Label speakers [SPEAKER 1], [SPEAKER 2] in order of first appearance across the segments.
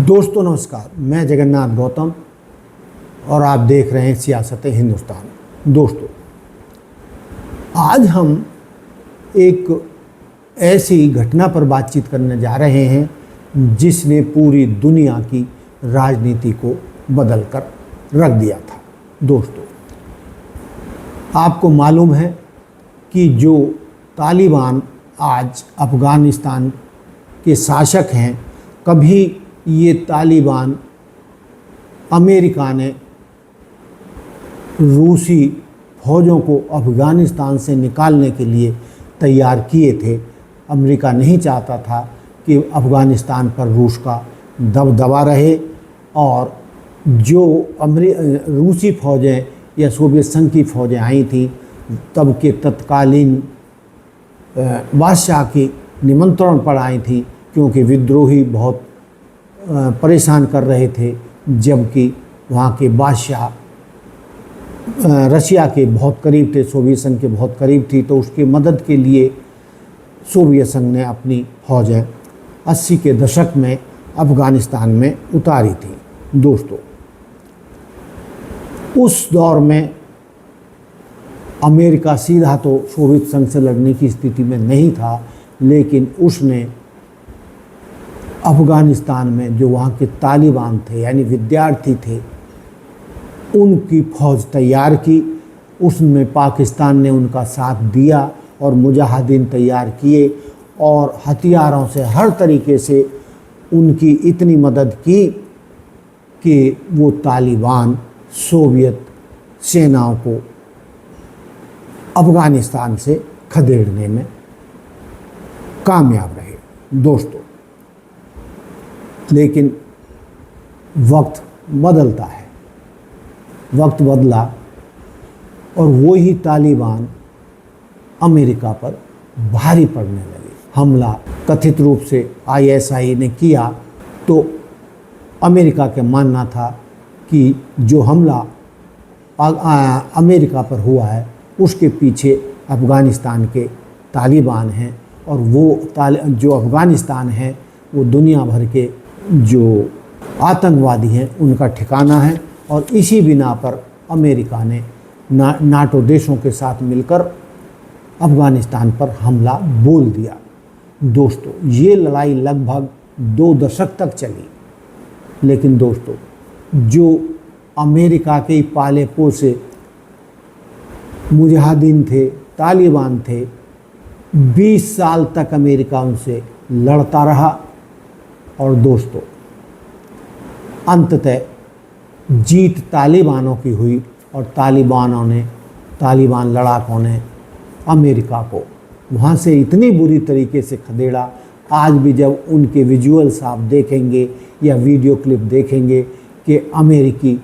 [SPEAKER 1] दोस्तों नमस्कार, मैं जगन्नाथ गौतम और आप देख रहे हैं सियासत हिंदुस्तान। दोस्तों, आज हम एक ऐसी घटना पर बातचीत करने जा रहे हैं जिसने पूरी दुनिया की राजनीति को बदल कर रख दिया था। दोस्तों, आपको मालूम है कि जो तालिबान आज अफ़गानिस्तान के शासक हैं, कभी ये तालिबान अमेरिका ने रूसी फ़ौजों को अफ़गानिस्तान से निकालने के लिए तैयार किए थे। अमेरिका नहीं चाहता था कि अफ़गानिस्तान पर रूस का दबदबा रहे और जो रूसी फ़ौजें या सोवियत संघ की फ़ौजें आई थीं, तब के तत्कालीन बादशाह की निमंत्रण पर आई थी, क्योंकि विद्रोही बहुत परेशान कर रहे थे। जबकि वहाँ के बादशाह रशिया के बहुत करीब थे, सोवियत संघ के बहुत करीब थी, तो उसकी मदद के लिए सोवियत संघ ने अपनी फ़ौजें 80 के दशक में अफ़गानिस्तान में उतारी थी। दोस्तों, उस दौर में अमेरिका सीधा तो सोवियत संघ से लड़ने की स्थिति में नहीं था, लेकिन उसने अफ़गानिस्तान में जो वहाँ के तालिबान थे, यानी विद्यार्थी थे, उनकी फ़ौज तैयार की। उसमें पाकिस्तान ने उनका साथ दिया और मुजाहिदीन तैयार किए और हथियारों से हर तरीके से उनकी इतनी मदद की कि वो तालिबान सोवियत सेनाओं को अफ़गानिस्तान से खदेड़ने में कामयाब रहे। दोस्तों, लेकिन वक्त बदलता है, वक्त बदला और वो ही तालिबान अमेरिका पर भारी पड़ने लगे। हमला कथित रूप से ISI ने किया, तो अमेरिका का मानना था कि जो हमला अमेरिका पर हुआ है उसके पीछे अफ़गानिस्तान के तालिबान हैं, और वो जो अफ़गानिस्तान है वो दुनिया भर के जो आतंकवादी हैं उनका ठिकाना है। और इसी बिना पर अमेरिका ने नाटो देशों के साथ मिलकर अफ़गानिस्तान पर हमला बोल दिया। दोस्तों, ये लड़ाई लगभग 2 दशक तक चली, लेकिन दोस्तों, जो अमेरिका के पाले पोसे मुजाहिदीन थे, तालिबान थे, 20 साल तक अमेरिका उनसे लड़ता रहा। और दोस्तों, अंततः जीत तालिबानों की हुई और तालिबान लड़ाकों ने अमेरिका को वहाँ से इतनी बुरी तरीके से खदेड़ा। आज भी जब उनके विजुअल्स आप देखेंगे या वीडियो क्लिप देखेंगे कि अमेरिकी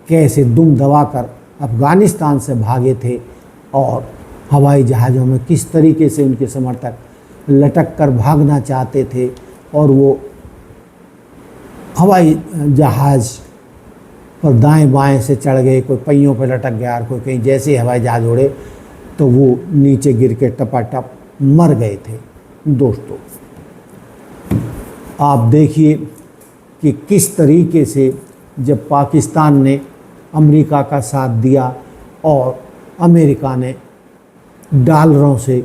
[SPEAKER 1] कैसे दुम दबाकर अफ़गानिस्तान से भागे थे और हवाई जहाज़ों में किस तरीके से उनके समर्थक लटक कर भागना चाहते थे, और वो हवाई जहाज़ पर दाएं बाएं से चढ़ गए, कोई पहियों पर लटक गया और कोई कहीं। जैसे हवाई जहाज़ उड़े तो वो नीचे गिर के टपाटप मर गए थे। दोस्तों, आप देखिए कि किस तरीके से जब पाकिस्तान ने अमेरिका का साथ दिया और अमेरिका ने डॉलरों से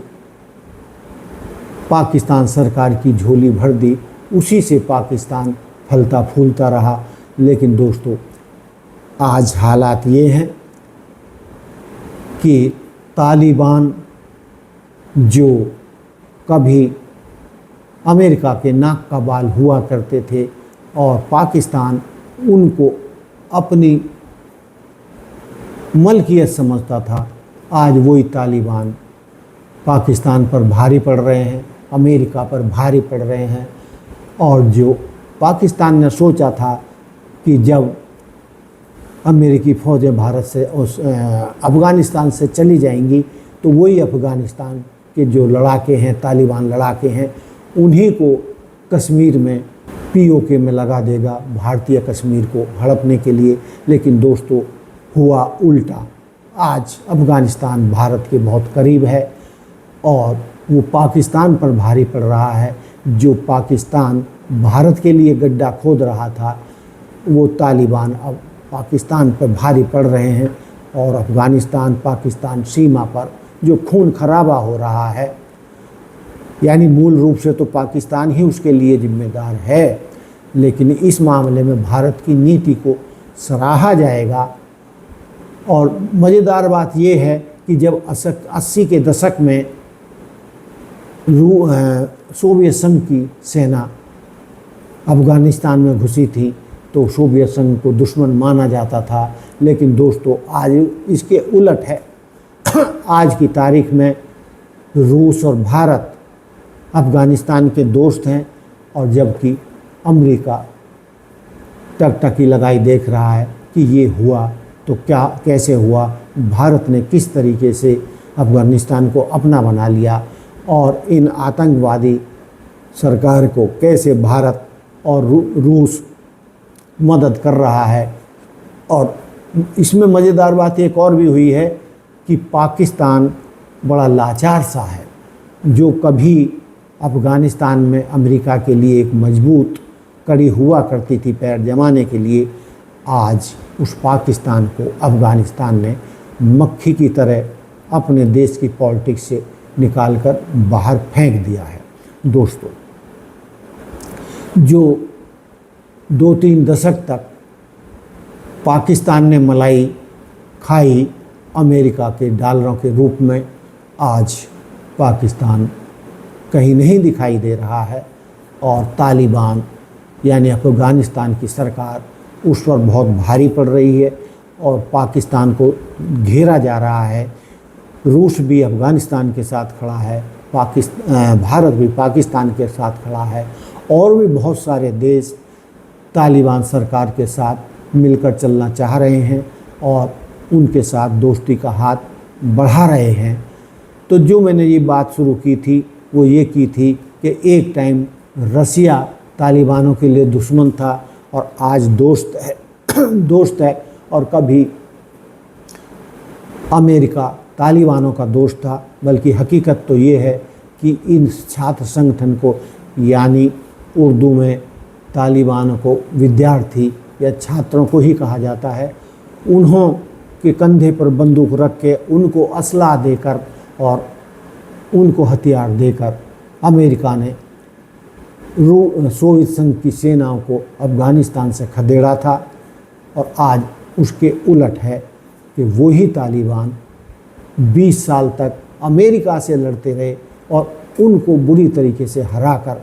[SPEAKER 1] पाकिस्तान सरकार की झोली भर दी, उसी से पाकिस्तान फलता फूलता रहा। लेकिन दोस्तों, आज हालात ये हैं कि तालिबान जो कभी अमेरिका के नाक का बाल हुआ करते थे और पाकिस्तान उनको अपनी मलकियत समझता था, आज वही तालिबान पाकिस्तान पर भारी पड़ रहे हैं, अमेरिका पर भारी पड़ रहे हैं। और जो पाकिस्तान ने सोचा था कि जब अमेरिकी फ़ौजें भारत से अफ़गानिस्तान से चली जाएंगी तो वही अफ़गानिस्तान के जो लड़ाके हैं, तालिबान लड़ाके हैं, उन्हीं को कश्मीर में POK में लगा देगा, भारतीय कश्मीर को हड़पने के लिए। लेकिन दोस्तों, हुआ उल्टा। आज अफ़गानिस्तान भारत के बहुत करीब है और वो पाकिस्तान पर भारी पड़ रहा है, जो पाकिस्तान भारत के लिए गड्ढा खोद रहा था, वो तालिबान अब पाकिस्तान पर भारी पड़ रहे हैं और अफ़गानिस्तान पाकिस्तान सीमा पर जो खून खराबा हो रहा है, यानी मूल रूप से तो पाकिस्तान ही उसके लिए जिम्मेदार है, लेकिन इस मामले में भारत की नीति को सराहा जाएगा। और मज़ेदार बात यह है कि जब 80 के दशक में सोवियत संघ की सेना अफ़गानिस्तान में घुसी थी तो सोवियत संघ को दुश्मन माना जाता था, लेकिन दोस्तों आज इसके उलट है। आज की तारीख में रूस और भारत अफ़गानिस्तान के दोस्त हैं, और जबकि अमेरिका टकटकी लगाई देख रहा है कि ये हुआ तो क्या कैसे हुआ, भारत ने किस तरीके से अफ़गानिस्तान को अपना बना लिया और इन आतंकवादी सरकार को कैसे भारत और रूस मदद कर रहा है। और इसमें मज़ेदार बात एक और भी हुई है कि पाकिस्तान बड़ा लाचार सा है, जो कभी अफ़गानिस्तान में अमेरिका के लिए एक मजबूत कड़ी हुआ करती थी पैर जमाने के लिए, आज उस पाकिस्तान को अफ़गानिस्तान ने मक्खी की तरह अपने देश की पॉलिटिक्स से निकालकर बाहर फेंक दिया है। दोस्तों, जो 2-3 दशक तक पाकिस्तान ने मलाई खाई अमेरिका के डॉलरों के रूप में, आज पाकिस्तान कहीं नहीं दिखाई दे रहा है और तालिबान यानी अफ़गानिस्तान की सरकार उस पर बहुत भारी पड़ रही है और पाकिस्तान को घेरा जा रहा है। रूस भी अफ़गानिस्तान के साथ खड़ा है, भारत भी पाकिस्तान के साथ खड़ा है, और भी बहुत सारे देश तालिबान सरकार के साथ मिलकर चलना चाह रहे हैं और उनके साथ दोस्ती का हाथ बढ़ा रहे हैं। तो जो मैंने ये बात शुरू की थी वो ये की थी कि एक टाइम रसिया तालिबानों के लिए दुश्मन था और आज दोस्त है और कभी अमेरिका तालिबानों का दोस्त था। बल्कि हकीकत तो ये है कि इन छात्र संगठन को, यानी उर्दू में तालिबानों को विद्यार्थी या छात्रों को ही कहा जाता है, उन्हों के कंधे पर बंदूक रख के उनको असला देकर और उनको हथियार देकर अमेरिका ने सोवियत संघ की सेनाओं को अफ़गानिस्तान से खदेड़ा था। और आज उसके उलट है कि वही तालिबान 20 साल तक अमेरिका से लड़ते रहे और उनको बुरी तरीके से हराकर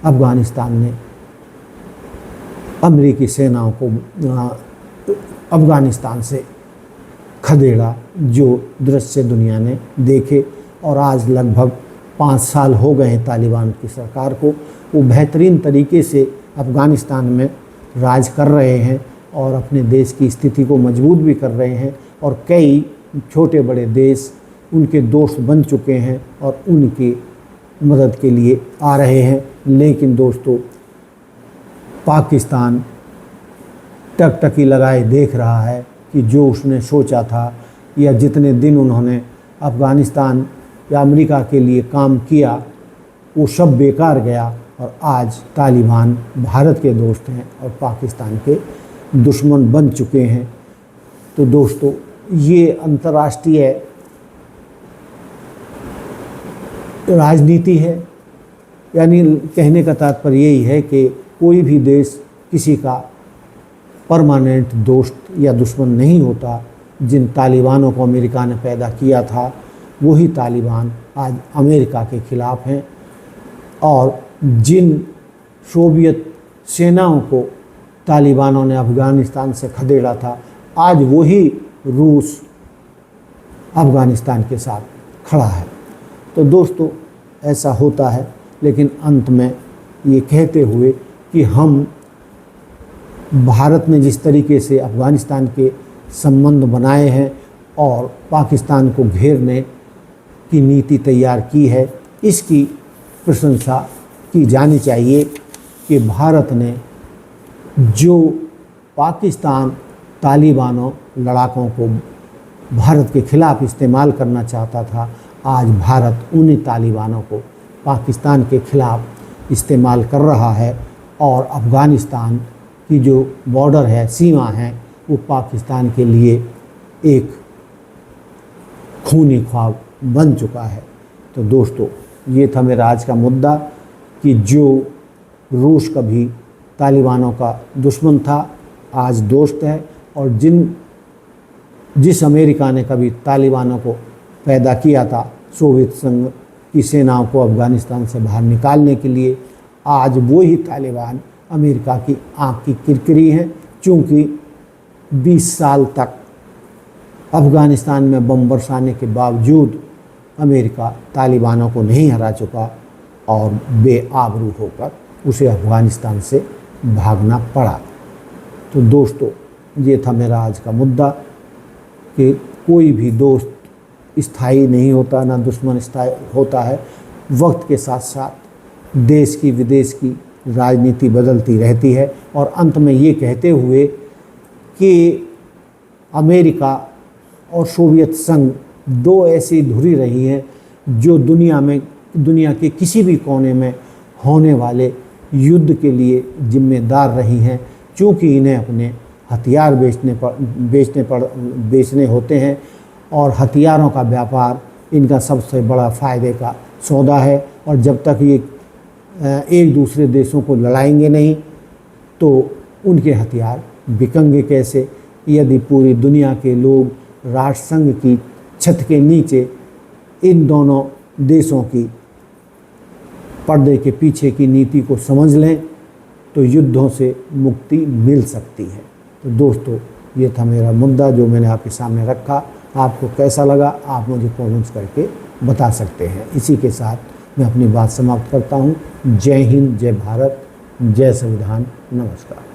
[SPEAKER 1] अफ़गानिस्तान ने अमेरिकी सेनाओं को अफ़गानिस्तान से खदेड़ा, जो दृश्य दुनिया ने देखे। और आज लगभग 5 साल हो गए हैं तालिबान की सरकार को। वो बेहतरीन तरीके से अफ़गानिस्तान में राज कर रहे हैं और अपने देश की स्थिति को मजबूत भी कर रहे हैं, और कई छोटे बड़े देश उनके दोस्त बन चुके हैं और उनकी मदद के लिए आ रहे हैं। लेकिन दोस्तों, पाकिस्तान टकटकी लगाए देख रहा है कि जो उसने सोचा था या जितने दिन उन्होंने अफ़गानिस्तान या अमेरिका के लिए काम किया वो सब बेकार गया और आज तालिबान भारत के दोस्त हैं और पाकिस्तान के दुश्मन बन चुके हैं। तो दोस्तों, ये अंतर्राष्ट्रीय राजनीति है, यानी कहने का तात्पर्य यही है कि कोई भी देश किसी का परमानेंट दोस्त या दुश्मन नहीं होता। जिन तालिबानों को अमेरिका ने पैदा किया था वही तालिबान आज अमेरिका के ख़िलाफ़ हैं, और जिन सोवियत सेनाओं को तालिबानों ने अफ़गानिस्तान से खदेड़ा था आज वही रूस अफ़गानिस्तान के साथ खड़ा है। तो दोस्तों, ऐसा होता है, लेकिन अंत में ये कहते हुए कि हम भारत ने जिस तरीके से अफ़गानिस्तान के संबंध बनाए हैं और पाकिस्तान को घेरने की नीति तैयार की है, इसकी प्रशंसा की जानी चाहिए कि भारत ने जो पाकिस्तान तालिबानों लड़ाकों को भारत के ख़िलाफ़ इस्तेमाल करना चाहता था, आज भारत उन्हीं तालिबानों को पाकिस्तान के ख़िलाफ़ इस्तेमाल कर रहा है और अफ़गानिस्तान की जो बॉर्डर है, सीमा है, वो पाकिस्तान के लिए एक खूनी ख्वाब बन चुका है। तो दोस्तों, ये था मेरा आज का मुद्दा कि जो रूस कभी तालिबानों का दुश्मन था, आज दोस्त है, और जिस अमेरिका ने कभी तालिबानों को पैदा किया था, सोवियत संघ की सेनाओं को अफ़गानिस्तान से बाहर निकालने के लिए, आज वो ही तालिबान अमेरिका की आँख की किरकिरी है। चूँकि 20 साल तक अफ़गानिस्तान में बम बरसाने के बावजूद अमेरिका तालिबानों को नहीं हरा चुका और बेआबरू होकर उसे अफ़गानिस्तान से भागना पड़ा। तो दोस्तों, ये था मेरा आज का मुद्दा कि कोई भी दोस्त स्थायी नहीं होता, ना दुश्मन स्थायी होता है। वक्त के साथ साथ देश की विदेश की राजनीति बदलती रहती है। और अंत में ये कहते हुए कि अमेरिका और सोवियत संघ दो ऐसी धुरी रही हैं जो दुनिया के किसी भी कोने में होने वाले युद्ध के लिए जिम्मेदार रही हैं, क्योंकि इन्हें अपने हथियार बेचने होते हैं और हथियारों का व्यापार इनका सबसे बड़ा फ़ायदे का सौदा है। और जब तक ये एक दूसरे देशों को लड़ाएंगे नहीं तो उनके हथियार बिकेंगे कैसे। यदि पूरी दुनिया के लोग राष्ट्रसंघ की छत के नीचे इन दोनों देशों की पर्दे के पीछे की नीति को समझ लें तो युद्धों से मुक्ति मिल सकती है। तो दोस्तों, ये था मेरा मुद्दा जो मैंने आपके सामने रखा। आपको कैसा लगा आप मुझे कमेंट्स करके बता सकते हैं। इसी के साथ मैं अपनी बात समाप्त करता हूँ। जय हिंद, जय भारत, जय संविधान, नमस्कार।